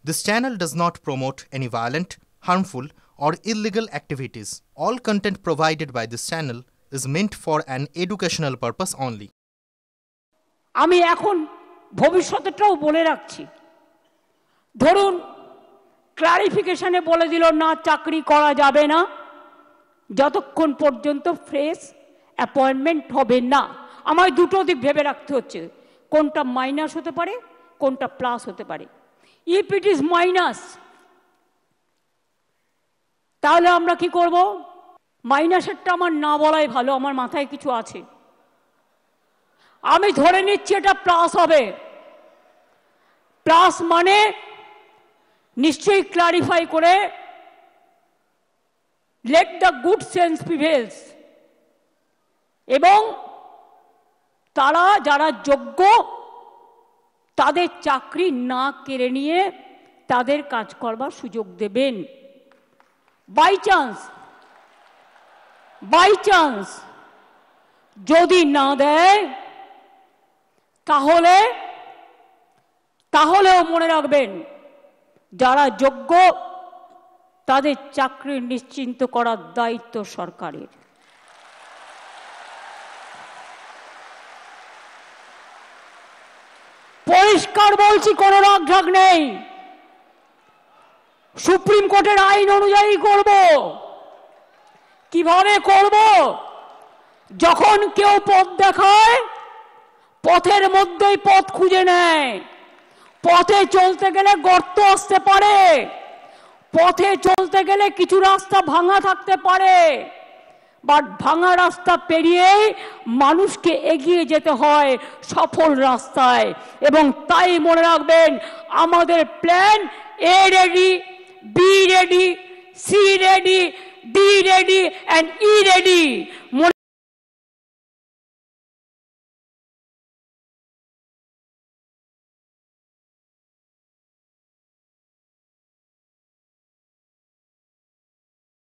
This channel does not promote any violent, harmful, or illegal activities. All content provided by this channel is meant for an educational purpose only. আমি এখন ভবিষ্যতেটাও বলে রাখছি। ধরুন ক্লারিফিকেশনে বলে দিল না চাকরি করা যাবে না যতক্ষণ পর্যন্ত ফ্রেশ অ্যাপয়েন্টমেন্ট হবে না। আমায় দুটো দিক ভেবে রাখতে হচ্ছে, কোনটা মাইনাস হতে পারে, কোনটা প্লাস হতে পারে। ইফ ইট ইজ মাইনাস, তাহলে আমরা কি করব? মাইনাসেরটা আমার না বলাই ভালো, আমার মাথায় কিছু আছে। আমি ধরে নিচ্ছি এটা প্লাস হবে। প্লাস মানে নিশ্চয়ই ক্লারিফাই করে let the good sense prevails, এবং তারা যারা যোগ্য তাদের চাকরি না কেড়ে নিয়ে তাদের কাজ করবার সুযোগ দেবেন। বাই চান্স যদি না দেয় তাহলেও মনে রাখবেন যারা যোগ্য তাদের চাকরি নিশ্চিন্ত করার দায়িত্ব সরকারের। পরিষ্কার বলছি, কোনো রাগঢাক নেই। সুপ্রিম কোর্টের আইন অনুযায়ী করব। কিভাবে করব? যখন কেউ পথ দেখায় পথের মধ্যেই পথ খুঁজে নেয়। পথে চলতে গেলে গর্ত আসতে পারে, পথে চলতে গেলে কিছু রাস্তা ভাঙা থাকতে পারে, বাট ভাঙা রাস্তা পেরিয়েই মানুষকে এগিয়ে যেতে হয় সফল রাস্তায়। এবং তাই মনে রাখবেন আমাদের plan A ready, B ready, C ready, D ready and E ready. মনে